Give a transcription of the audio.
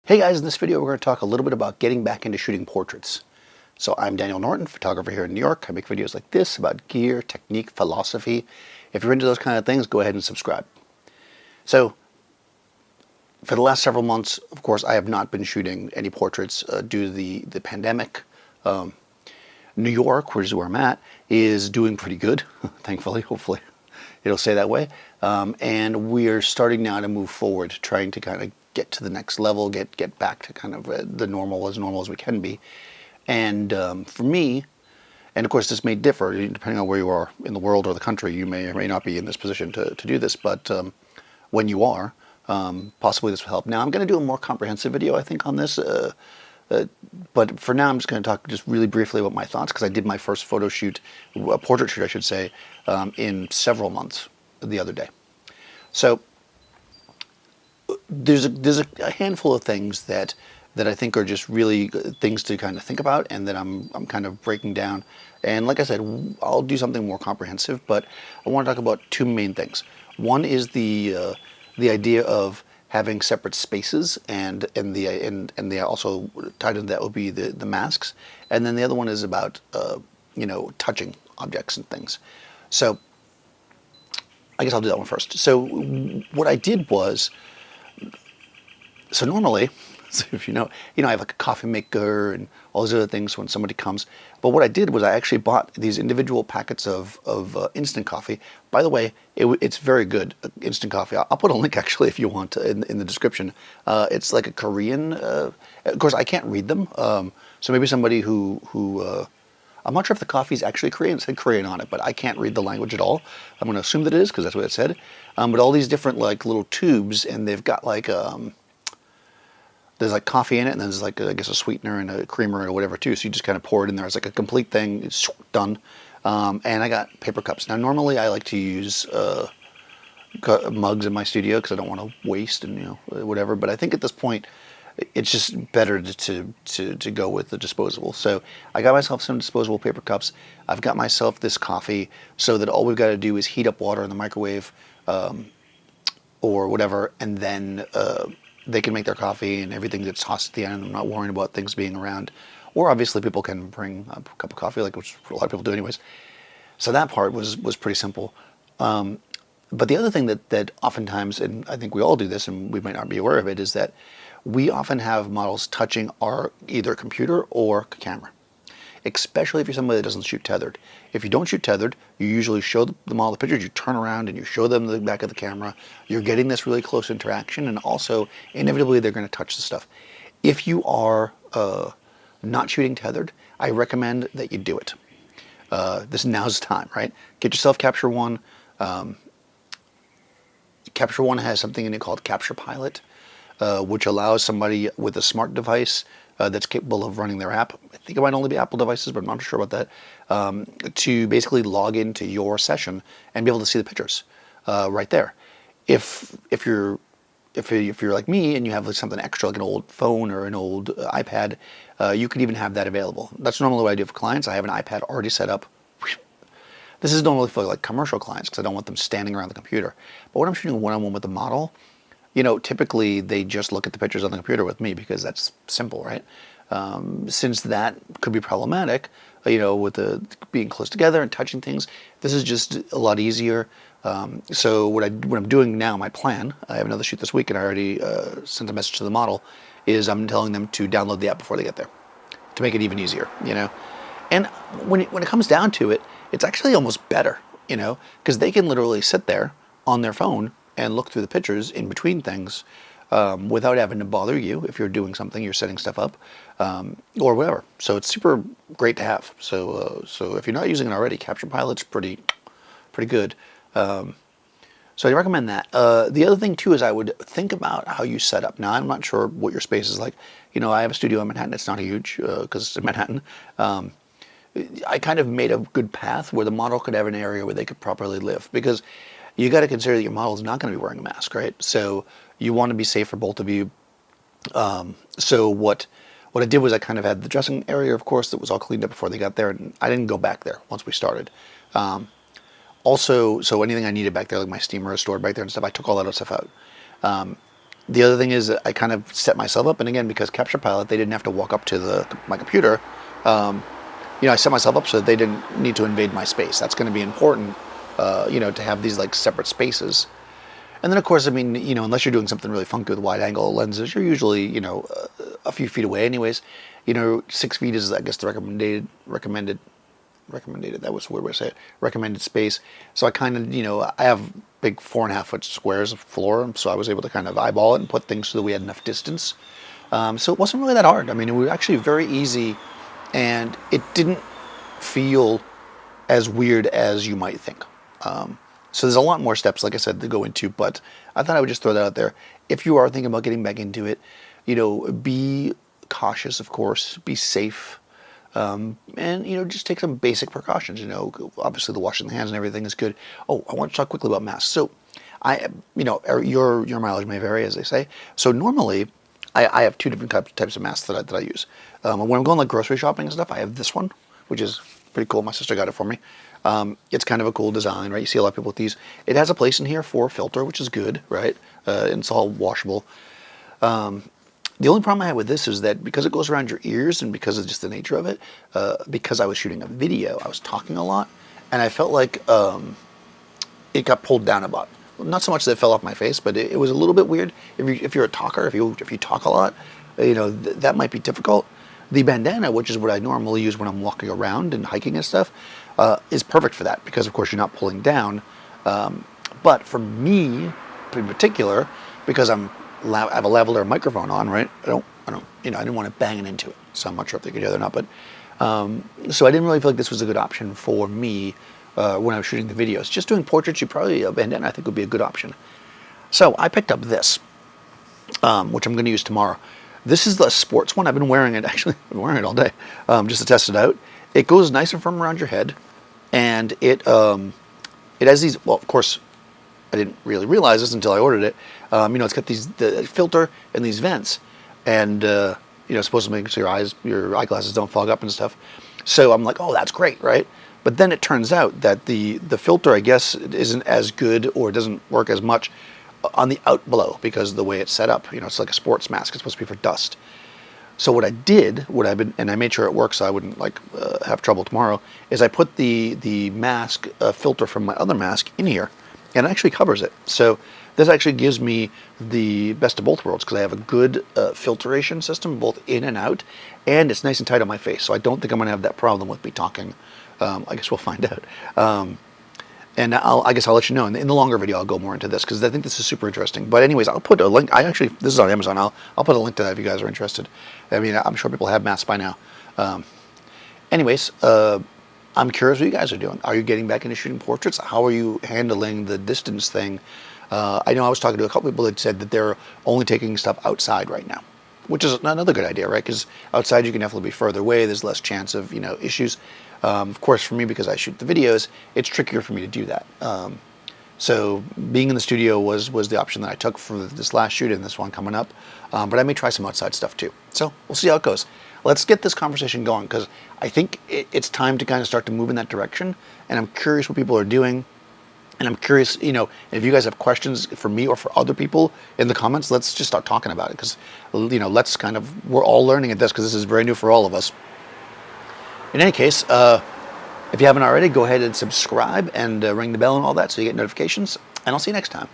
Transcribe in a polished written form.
Hey guys, in this video we're going to talk a little bit about getting back into shooting portraits. So I'm Daniel Norton, photographer here in New York. I make videos like this about gear, technique, philosophy. If you're into those kind of things, go ahead and subscribe. So for the last several months, of course, I have not been shooting any portraits due to the pandemic. New York, which is where I'm at, is doing pretty good, thankfully, hopefully it'll stay that way. And we're starting now to move forward, trying to kind of get to the next level, get back to kind of the normal as we can be. And for me, and of course this may differ depending on where you are in the world or the country, you may or may not be in this position to do this, but when you are, possibly this will help. Now I'm going to do a more comprehensive video, I think, on this, but for now I'm just going to talk just really briefly about my thoughts, because I did my first photo shoot, a portrait shoot I should say, in several months the other day. So there's a handful of things that I think are just really things to kind of think about, and that I'm kind of breaking down. And like I said, I'll do something more comprehensive, but I want to talk about two main things. One is the idea of having separate spaces, and the also tied into that would be the masks, and then the other one is about touching objects and things. So I guess I'll do that one first. So what I did was, so normally, so if I have like a coffee maker and all these other things when somebody comes. But what I did was I actually bought these individual packets of instant coffee. By the way, it's very good, instant coffee. I'll put a link actually if you want in the description. It's like a Korean. Of course, I can't read them. So maybe somebody who I'm not sure if the coffee is actually Korean. It said Korean on it, but I can't read the language at all. I'm going to assume that it is because that's what it said. But all these different like little tubes, and they've got like there's like coffee in it, and then there's like I guess a sweetener and a creamer or whatever too. So you just kind of pour it in there. It's like a complete thing. It's done. And I got paper cups. Now normally I like to use mugs in my studio because I don't want to waste and whatever. But I think at this point it's just better to go with the disposable. So I got myself some disposable paper cups. I've got myself this coffee, so that all we've got to do is heat up water in the microwave or whatever, and then they can make their coffee and everything gets tossed at the end. I'm not worrying about things being around. Or obviously people can bring a cup of coffee, like which a lot of people do anyways. So that part was pretty simple. But the other thing that oftentimes, and I think we all do this and we might not be aware of it, is that we often have models touching our either computer or camera. Especially if you're somebody that doesn't shoot tethered. If you don't shoot tethered, you usually show them all the pictures, you turn around and you show them the back of the camera. You're getting this really close interaction, and also inevitably they're going to touch the stuff. If you are not shooting tethered, I recommend that you do it. Now's the time, right? Get yourself Capture One. Capture One has something in it called Capture Pilot, which allows somebody with a smart device that's capable of running their app. I think it might only be Apple devices, but I'm not sure about that. To basically log into your session and be able to see the pictures right there. If you're like me and you have something extra, like an old phone or an old iPad, you could even have that available. That's normally what I do for clients. I have an iPad already set up. This is normally for like commercial clients because I don't want them standing around the computer. But when I'm shooting one-on-one with the model, typically they just look at the pictures on the computer with me because that's simple, right? Since that could be problematic, with the being close together and touching things, this is just a lot easier. So what I'm doing now, my plan, I have another shoot this week and I already sent a message to the model, is I'm telling them to download the app before they get there to make it even easier, And when it comes down to it, it's actually almost better, because they can literally sit there on their phone and look through the pictures in between things without having to bother you if you're doing something, you're setting stuff up, or whatever. So it's super great to have. So if you're not using it already, Capture Pilot's pretty good. So I recommend that. The other thing too is I would think about how you set up. Now I'm not sure what your space is like. I have a studio in Manhattan. It's not huge because it's in Manhattan. I kind of made a good path where the model could have an area where they could properly live, because you got to consider that your model is not going to be wearing a mask, right? So you want to be safe for both of you. So what I did was I kind of had the dressing area, of course, that was all cleaned up before they got there, and I didn't go back there once we started. Also, so anything I needed back there, like my steamer is stored back there and stuff, I took all that stuff out. The other thing is that I kind of set myself up, and again, because Capture Pilot, they didn't have to walk up to my computer. I set myself up so that they didn't need to invade my space. That's going to be important, to have these like separate spaces. And then, of course, I mean, unless you're doing something really funky with wide-angle lenses, you're usually, a few feet away anyways. 6 feet is, I guess, the recommended, that was the word I say it, recommended space. So I kind of, I have big 4.5-foot squares of floor, so I was able to kind of eyeball it and put things so that we had enough distance. So it wasn't really that hard. I mean, it was actually very easy, and it didn't feel as weird as you might think. So there's a lot more steps, like I said, to go into, but I thought I would just throw that out there. If you are thinking about getting back into it, be cautious, of course, be safe, and, just take some basic precautions. Obviously the washing the hands and everything is good. Oh, I want to talk quickly about masks. So your mileage may vary, as they say. So normally I have two different types of masks that I use. When I'm going like grocery shopping and stuff, I have this one, which is pretty cool. My sister got it for me. It's kind of a cool design, right? You see a lot of people with these. It has a place in here for a filter, which is good, right? It's all washable. The only problem I have with this is that because it goes around your ears and because of just the nature of it, because I was shooting a video, I was talking a lot, and I felt like it got pulled down a lot. Not so much that it fell off my face, but it was a little bit weird. If you're a talker, if you talk a lot, that might be difficult. The bandana, which is what I normally use when I'm walking around and hiking and stuff, is perfect for that because, of course, you're not pulling down. But for me, in particular, because I have a lavalier microphone on, right? I didn't want to bang it into it. So I'm not sure if they could hear that or not, but so I didn't really feel like this was a good option for me when I was shooting the videos. Just doing portraits, a bandana I think would be a good option. So I picked up this, which I'm going to use tomorrow. This is the sports one. I've been wearing it, actually. I've been wearing it all day, just to test it out. It goes nice and firm around your head, and it has these, well, of course, I didn't really realize this until I ordered it. It's got the filter and these vents, and, it's supposed to make so your eyeglasses don't fog up and stuff. So I'm like, oh, that's great, right? But then it turns out that the filter, I guess, isn't as good or doesn't work as much on the outblow because of the way it's set up. It's like a sports mask. It's supposed to be for dust. So what I did, and I made sure it works so I wouldn't have trouble tomorrow, is I put the mask filter from my other mask in here, and it actually covers it. So this actually gives me the best of both worlds because I have a good filtration system both in and out, and it's nice and tight on my face. So I don't think I'm going to have that problem with me talking. I guess we'll find out. And I guess I'll let you know. In the longer video, I'll go more into this because I think this is super interesting. But anyways, I'll put a link. This is on Amazon. I'll put a link to that if you guys are interested. I mean, I'm sure people have masks by now. Anyways, I'm curious what you guys are doing. Are you getting back into shooting portraits? How are you handling the distance thing? I know I was talking to a couple people that said that they're only taking stuff outside right now, which is another good idea, right? Because outside you can definitely be further away. There's less chance of issues. Of course, for me, because I shoot the videos, it's trickier for me to do that. So being in the studio was the option that I took for this last shoot and this one coming up. But I may try some outside stuff too. So we'll see how it goes. Let's get this conversation going because I think it's time to kind of start to move in that direction. And I'm curious what people are doing. And I'm curious, if you guys have questions for me or for other people in the comments, let's just start talking about it because, we're all learning at this because this is very new for all of us. In any case, if you haven't already, go ahead and subscribe and ring the bell and all that so you get notifications. And I'll see you next time.